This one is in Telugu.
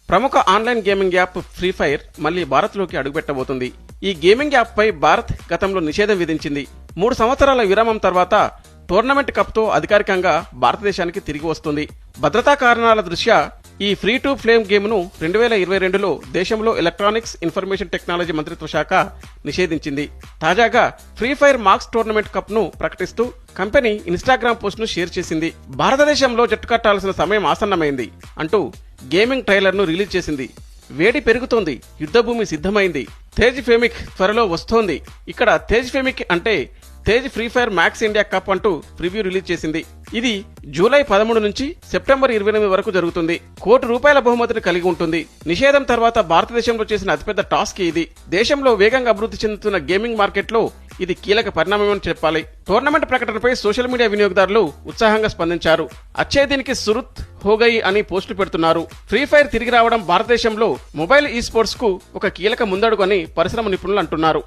ప్రముఖ online gaming app free fire మళ్లీ భారత్లోకి అడుగుపెట్టబోతుంది. ఈ గేమింగ్ యాప్ పై భారత్ గతంలో నిషేధం విధించింది. 3 సంవత్సరాల విరామం తర్వాత టోర్నమెంట్ కప్ తో అధికారికంగా భారతదేశానికి తిరిగి వస్తుంది. భద్రతా కారణాల దృష్ట్యా ఈ ఫ్రీ టు ఫ్లేమ్ గేమ్ ను 2022లో దేశంలో ఎలక్ట్రానిక్స్ ఇన్ఫర్మేషన్ టెక్నాలజీ మంత్రిత్వ శాఖ నిషేధించింది. తాజాగా free fire max tournament cup ను ప్రకటిస్తూ కంపెనీ ఇన్స్టాగ్రామ్ పోస్ట్ ను షేర్ చేసింది. భారతదేశంలో జట్టు కట్టాల్సిన సమయం ఆసన్నమైంది అంటూ గేమింగ్ ట్రైలర్ ను రిలీజ్ చేసింది. వేడి పెరుగుతోంది, యుద్ధభూమి సిద్ధమైంది, తేజ్ ఫెమిక్ త్వరలో వస్తోంది. ఇక్కడ తేజ్ ఫెమిక్ అంటే Tej free fire max India cup అంటూ ప్రివ్యూ రిలీజ్ చేసింది. ఇది జూలై 13 నుంచి సెప్టెంబర్ 28 వరకు జరుగుతుంది. ₹1 కోటి బహుమతిని కలిగి ఉంటుంది. నిషేధం తర్వాత భారతదేశంలో చేసిన అతిపెద్ద టాస్క్ ఇది. దేశంలో వేగంగా అభివృద్ధి చెందుతున్న గేమింగ్ మార్కెట్ లో ఇది కీలక పరిణామమని చెప్పాలి. టోర్నమెంట్ ప్రకటనపై సోషల్ మీడియా వినియోగదారులు ఉత్సాహంగా స్పందించారు. అచ్చే దీనికి సురుత్ హోగయి అని పోస్టులు పెడుతున్నారు. ఫ్రీ ఫైర్ తిరిగి రావడం భారతదేశంలో మొబైల్ ఈ స్పోర్ట్స్ కు ఒక కీలక ముందడుగు అని పరిశ్రమ నిపుణులు అంటున్నారు.